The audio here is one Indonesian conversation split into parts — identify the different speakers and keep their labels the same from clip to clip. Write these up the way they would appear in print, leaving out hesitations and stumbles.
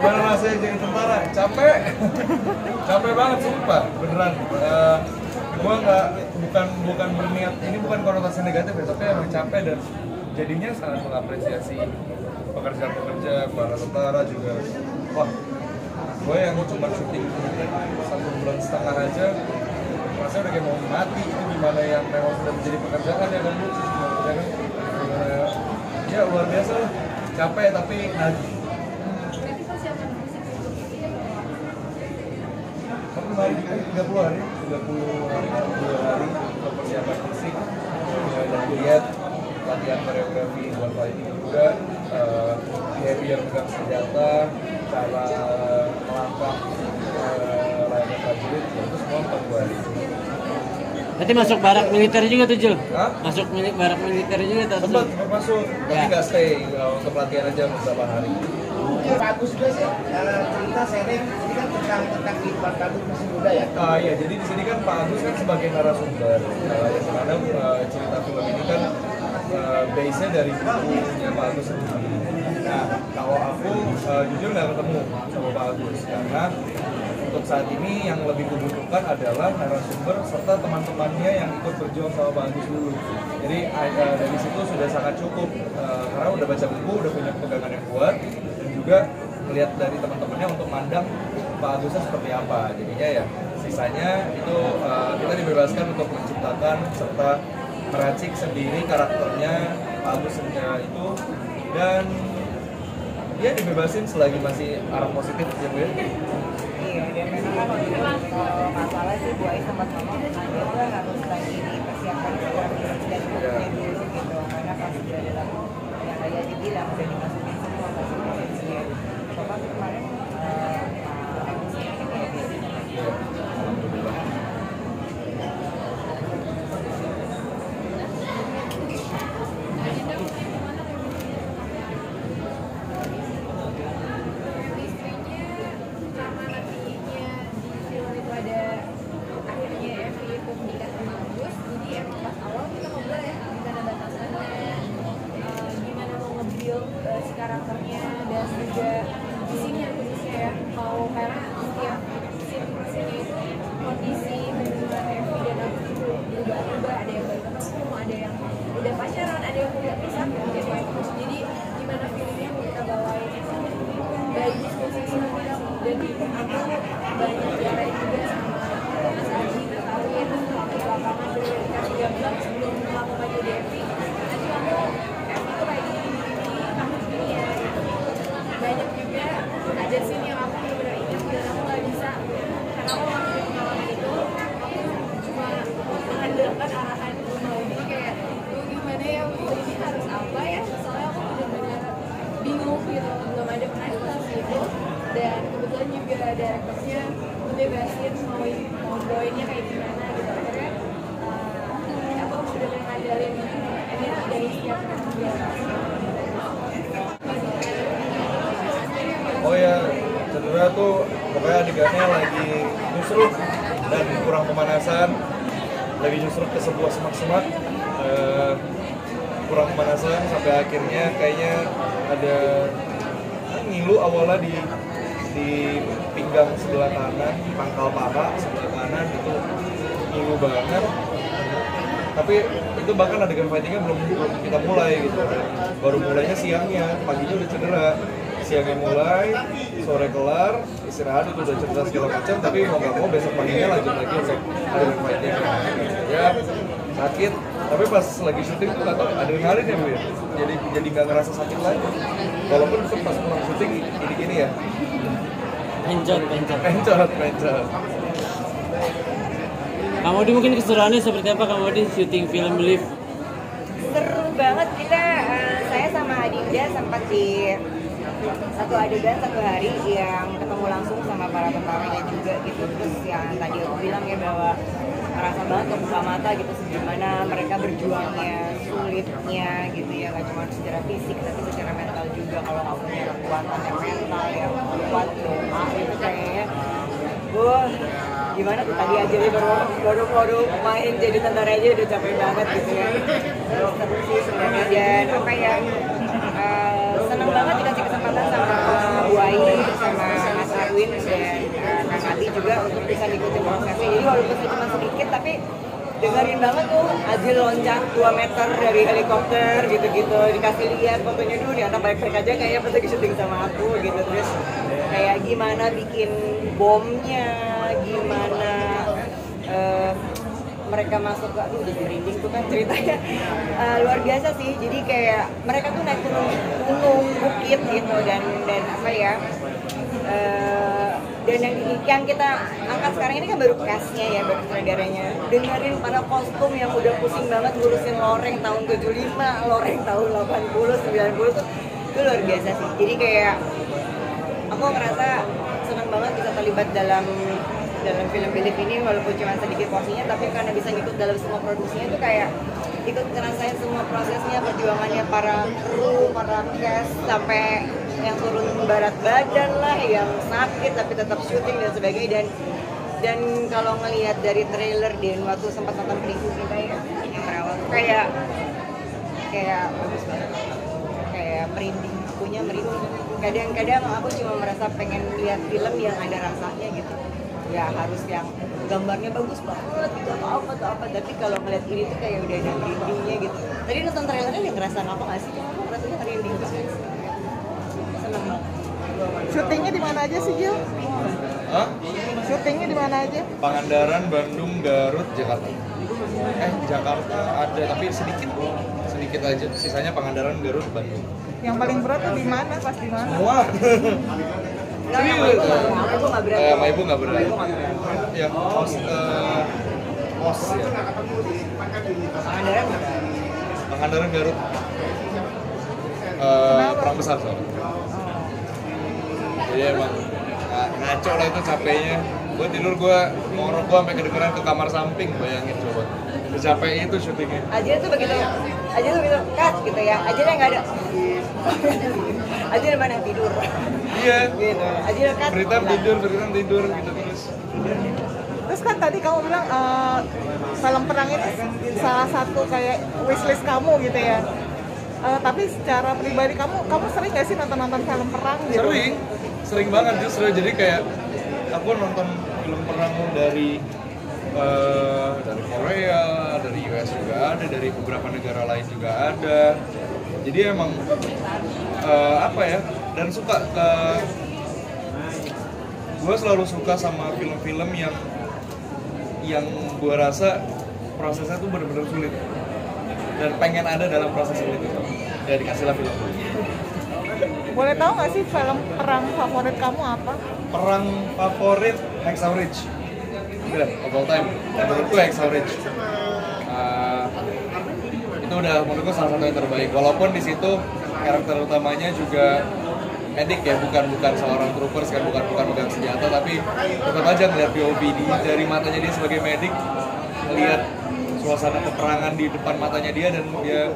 Speaker 1: Gimana rasanya jadi tentara? Capek. Capek banget sumpah, beneran. Gua bukan berniat, ini bukan konotasi negatif ya, tapi emang capek dan jadinya sangat mengapresiasi pekerja-pekerja, para tentara juga. Wah, gue yang cuma syuting 1,5 bulan aja rasanya udah kayak mau mati. Itu gimana yang memang sudah menjadi pekerjaan ya kan, ya luar biasa lah, capek tapi nagih. Tapi hari 30 hari untuk persiapan fisik, dan diet, latihan koreografi buat fighting juga, behavior pegang senjata, cara melangkah layaknya prajurit, itu semua 40 hari.
Speaker 2: Berarti masuk barak militer juga tuh, Jul?
Speaker 1: Hah?
Speaker 2: Masuk barak militer juga tuh?
Speaker 1: Sempat masuk, tapi nggak stay, untuk latihan aja beberapa hari.
Speaker 3: Bagus juga sih cerita sharing ini kan tentang kehidupan Pak Agus masih muda ya.
Speaker 1: Iya, jadi di sini kan Pak Agus kan sebagai narasumber, yang mana cerita film ini kan base-nya dari bukunya Pak Agus sendiri. Nah, kalau aku jujur nggak ketemu sama Pak Agus karena untuk saat ini yang lebih kubutuhkan adalah narasumber serta teman-temannya yang ikut berjuang sama Pak Agus dulu. Jadi dari situ sudah sangat cukup karena udah baca buku, udah punya pegangan yang kuat, dan juga melihat dari teman-temannya untuk mandang Pak Agusnya seperti apa. Jadinya ya sisanya itu kita dibebaskan untuk menciptakan serta meracik sendiri karakternya Pak Agus itu, dan dia dibebasin selagi masih arah positif ya Bu.
Speaker 4: Iya, dan memang kan kalau nggak salah sih Bu Ais sempat ngomong dia tuh harus lagi dipersiapkan secara fisik dan mentalnya dulu gitu, karena pas dia dalam yang kayak dibilang udah dimasukin semua pasti potensinya. Coba kemarin Pak Agus ini kayak gini.
Speaker 1: Alhamdulillah.
Speaker 5: karakternya dan juga di sini yang khususnya ya mau karena setiap scene-nya itu kondisi hubungan Evi dan aku itu berubah-ubah, ada yang baru ketemu, ada yang udah pacaran, ada yang udah pisah gitu. Jadi gimana filmnya mau kita bawain itu baik posisi dan aku banyak bicara juga sama Mas Aji ketahuin di lapangan dari kasih gambar sebelum aku maju di Evi. Nanti aku Evi tuh kayak gini ya, banyak juga ada scene yang aku benar-benar ingat dan aku nggak bisa karena aku waktu di pengalaman itu aku cuma mengandalkan arahan mau jadi kayak gimana ya ini harus apa ya, soalnya aku benar-benar bingung gitu, belum ada pernah di itu, dan kebetulan juga direkturnya bebasin mau bawainnya kayak gimana gitu. Akhirnya aku benar-benar ngandalin ini dari setiap
Speaker 1: Oh ya, cedera tuh pokoknya adegannya lagi nyusruk dan kurang pemanasan, lagi nyusruk ke sebuah semak-semak, kurang pemanasan sampai akhirnya kayaknya ada ngilu awalnya di pinggang sebelah kanan, pangkal paha sebelah kanan itu ngilu banget. Tapi itu bahkan adegan fightingnya belum kita mulai gitu, baru mulainya siangnya, paginya udah cedera. Siangnya mulai, sore kelar, istirahat itu udah cedera segala macam, tapi mau nggak mau besok paginya lanjut lagi untuk adegan fighting. Ya sakit, tapi pas lagi syuting tuh nggak tahu adrenalin ya Bu ya, jadi nggak ngerasa sakit lagi. Walaupun pas pulang syuting gini-gini ya. Pencot.
Speaker 2: Kamu di mungkin keseruannya seperti apa kamu di syuting film Live?
Speaker 4: Seru banget kita, saya sama Adinda sempat di satu adegan satu hari yang ketemu langsung sama para tentaranya juga gitu. Terus yang tadi aku bilang ya bahwa merasa banget kebuka mata gitu gimana mereka berjuangnya, sulitnya gitu ya, gak cuma secara fisik tapi secara mental juga. Kalau nggak punya kekuatan yang mental yang kuat doa itu kayaknya gimana tuh, tadi aja nih baru main jadi tentara aja udah capek banget gitu ya. Terus seru sih sebenarnya, dan apa ya, seneng banget dikasih kesempatan sama Bu Ai sama bisa ngikutin prosesnya. Jadi walaupun saya cuma sedikit tapi dengerin banget tuh Azil loncat 2 meter dari helikopter gitu-gitu, dikasih lihat fotonya dulu nih, anak baik-baik aja kayaknya pas lagi syuting sama aku gitu. Terus kayak gimana bikin bomnya, gimana mereka masuk ke, udah merinding tuh kan ceritanya. Luar biasa sih, jadi kayak mereka tuh naik gunung bukit gitu dan apa ya, dan yang kita angkat sekarang ini kan baru cast-nya ya, baru sutradaranya. Dengerin para kostum yang udah pusing banget ngurusin loreng tahun 75, loreng tahun 80, 90 tuh itu luar biasa sih. Jadi kayak aku ngerasa senang banget bisa terlibat dalam film-film ini walaupun cuma sedikit porsinya, tapi karena bisa ngikut dalam semua produksinya itu kayak ikut ngerasain semua prosesnya, perjuangannya para kru, para cast, sampai yang turun berat badan lah, yang sakit tapi tetap syuting dan sebagainya. Dan kalau ngelihat dari trailer dan waktu sempat nonton preview kita ya yang berawal kayak bagus banget, kayak merinding, akunya merinding. Kadang-kadang aku cuma merasa pengen lihat film yang ada rasanya gitu, ya harus yang gambarnya bagus banget gitu atau apa, tapi kalau ngeliat ini tuh kayak udah ada merindingnya gitu. Tadi nonton trailernya yang ngerasa ngapa nggak sih? Aku rasanya merinding banget. Seneng banget.
Speaker 6: Syutingnya di mana aja sih, Gil?
Speaker 1: Hah?
Speaker 6: Syutingnya di mana aja?
Speaker 1: Pangandaran, Bandung, Garut, Jakarta. Jakarta ada tapi sedikit aja. Sisanya Pangandaran, Garut, Bandung.
Speaker 6: Yang paling berat tuh di mana? Pas di mana?
Speaker 1: Semua.
Speaker 4: Nah, sama ibu nggak berat.
Speaker 1: Sama ibu nggak berat. Ya, host ya.
Speaker 4: Pangandaran nggak berat.
Speaker 1: Pangandaran, Garut. Perang besar soalnya. Jadi emang ngaco lah itu capeknya. Gue tidur, gue ngorok gue sampai kedengeran ke kamar samping, bayangin coba. Capek itu syutingnya.
Speaker 4: Ajil tuh begitu cut gitu ya. Ajil yang nggak ada. Ajil mana tidur.
Speaker 1: Iya.
Speaker 4: Gitu. Ajil cut.
Speaker 1: Berita tidur gitu terus.
Speaker 6: Terus kan tadi kamu bilang film perang ini salah satu kayak wishlist kamu gitu ya. Tapi secara pribadi kamu sering gak sih nonton film perang gitu?
Speaker 1: Sering banget justru. Jadi kayak aku nonton film perang dari Korea, dari US juga ada, dari beberapa negara lain juga ada. Jadi emang apa ya? Dan suka gue selalu suka sama film-film yang gue rasa prosesnya tuh benar-benar sulit dan pengen ada dalam proses sulit itu. Ya dikasihlah film.
Speaker 6: Boleh tahu nggak sih film perang favorit kamu apa?
Speaker 1: Perang favorit Hacksaw Ridge. Udah, of all time. Menurutku Hacksaw Ridge. Itu udah menurutku salah satu yang terbaik. Walaupun di situ karakter utamanya juga medik ya, bukan seorang troopers kan, bukan pegang senjata, tapi tetap aja ngeliat POV dari matanya dia sebagai medik, ngeliat suasana peperangan di depan matanya dia, dan dia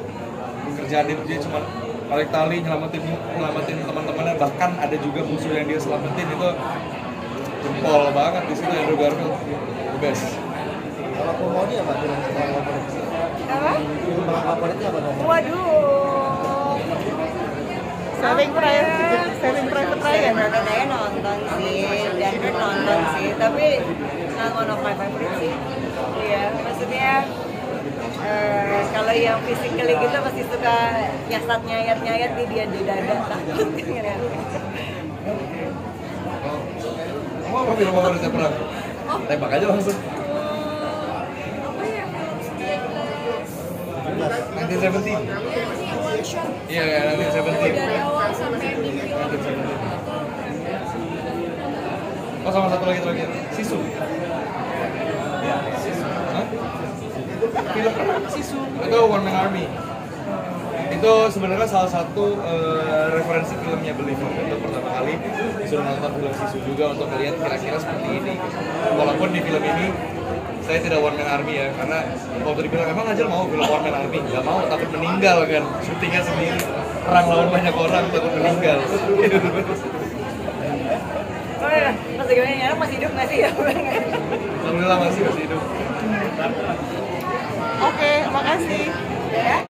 Speaker 1: kerjaan dia cuma tarik tali nyelamatin teman-temannya, bahkan ada juga musuh yang dia selamatin. Itu jempol banget di situ Andrew Garfield, the best.
Speaker 3: Kalau komodi apa film favorit?
Speaker 4: Apa?
Speaker 3: Film favoritnya apa?
Speaker 4: Waduh.
Speaker 6: Saving Private Ryan.
Speaker 4: Saya nonton sih, Dunkirk nonton sih, tapi not one of my favorite sih. Iya, maksudnya kalau yang physically gitu pasti suka nyayat di dada, takut ngeliat.
Speaker 1: Kamu apa film favoritnya perang? Tembak aja langsung.
Speaker 5: Apa ya?
Speaker 1: 1917. Iya, 1917.
Speaker 5: Dari awal sampai mimpi.
Speaker 1: Oh, sama satu lagi terakhir, Sisu. Hah? Film Sisu. Itu One Man Army. Itu sebenarnya salah satu referensi filmnya Believer. Itu pertama kali disuruh nonton film Sisu juga untuk melihat kira-kira seperti ini. Walaupun di film ini saya tidak One Man Army ya, karena waktu dibilang emang Ajel mau film One Man Army, nggak mau, takut meninggal kan, syutingnya sendiri, perang lawan banyak orang, takut meninggal.
Speaker 4: Oh ya, pas gimana ya, masih hidup nggak sih ya?
Speaker 1: Alhamdulillah masih hidup.
Speaker 6: Oke, makasih.
Speaker 4: Ya.